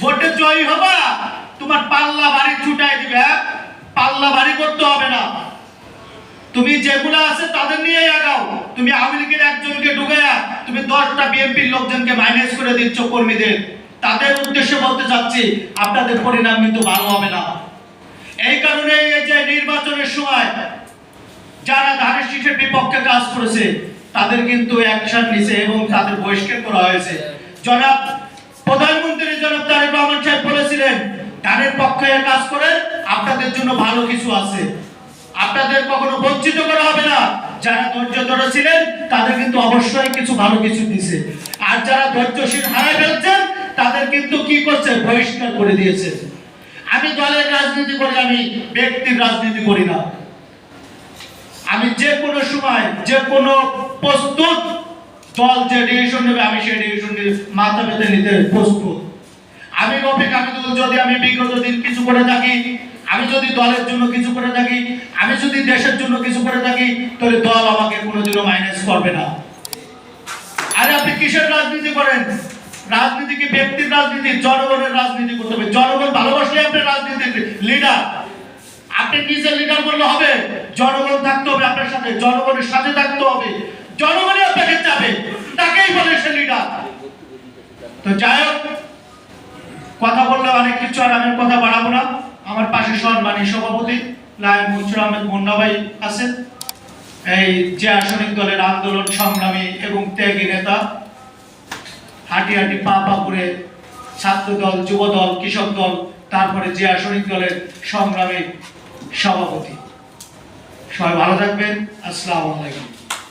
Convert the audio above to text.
ভোটে জয়ী হবা, তোমার পাল্লা ভারী ছুটাই দিবে, পাল্লা ভারী করতে হবে না। তুমি যেগুলো আছে তাদের নিয়ে আগাও। তুমি আওয়ামী লীগের একজনকে ঢুকায়া তুমি 10টা বিএনপির লোকজনকে মাইনাস করে দিচ্ছ কর্মীদের। তাদের উদ্দেশ্যে বলতে চাচ্ছি, আপনাদের পরিণাম কিন্তু ভালো হবে না। এই কারণে এই যে নির্বাচনের সময় যারা ধানের শীষের বিপক্ষে কাজ করেছে তাদের কিন্তু অ্যাকশন নিছে এবং তাদের বহিষ্কার করা হয়েছে। জনাব প্রধানমন্ত্রী জনাব তারেক রহমান সাহেব বলেছিলেন, ধানের পক্ষে কাজ করে আপনাদের জন্য ভালো কিছু আছে, আপনাদের কখনো বঞ্চিত করা হবে না। যারা ধৈর্য ধরেছিলেন তাদের কিন্তু অবশ্যই কিছু ভালো কিছু দিয়েছে, আর যারা ধৈর্যশীল হারায় ফেলছেন তাদের কিন্তু কি করছে, বহিষ্কার করে দিয়েছে। আমি দলের রাজনীতি করি, আমি ব্যক্তির রাজনীতি করি না। আমি যে কোনো সময় যে কোনো প্রস্তুত, দল যে ডিসিশন নেবে আমি সেই ডিসিশন মাথা পেতে নিতে প্রস্তুত। আমি রফিক হামিদুল যদি আমি বিগত দিন কিছু করে থাকি, আমি যদি দলের জন্য কিছু করে থাকি, আমি যদি দেশের জন্য কিছু করে থাকি, তাহলে দল আমাকে কোনোদিনও মাইনাস করবে না। আর আপনি কিসের রাজনীতি করেন? রাজনীতি কি ব্যক্তির রাজনীতি? জনগণের রাজনীতি করতে হবে। জনগণ ভালোবাসলে আপনি রাজনীতির লিডার। আপনি নিজের লিডার বললে হবে, জনগণ থাকতে হবে আপনার সাথে, জনগণের সাথে থাকতে হবে, জনগণই আপনাকে চাবে, তাকেই বলে সে লিডার। তো যাই হোক, কথা বললে অনেক কিছু, আর আমি কথা বাড়াবো না। আমার পাশে সম্মানী সভাপতি লায়ন মনসুর আহমেদ মুন্না ভাই আছেন, এই যে আসনিক দলের আন্দোলন সংগ্রামী এবং ত্যাগী নেতা, হাঁটি হাঁটি পা পা করে ছাত্র দল, যুব দল, কৃষক দল, তারপরে যে আসনিক দলের সংগ্রামী সভাপতি। সবাই ভালো থাকবেন। আসসালামু আলাইকুম।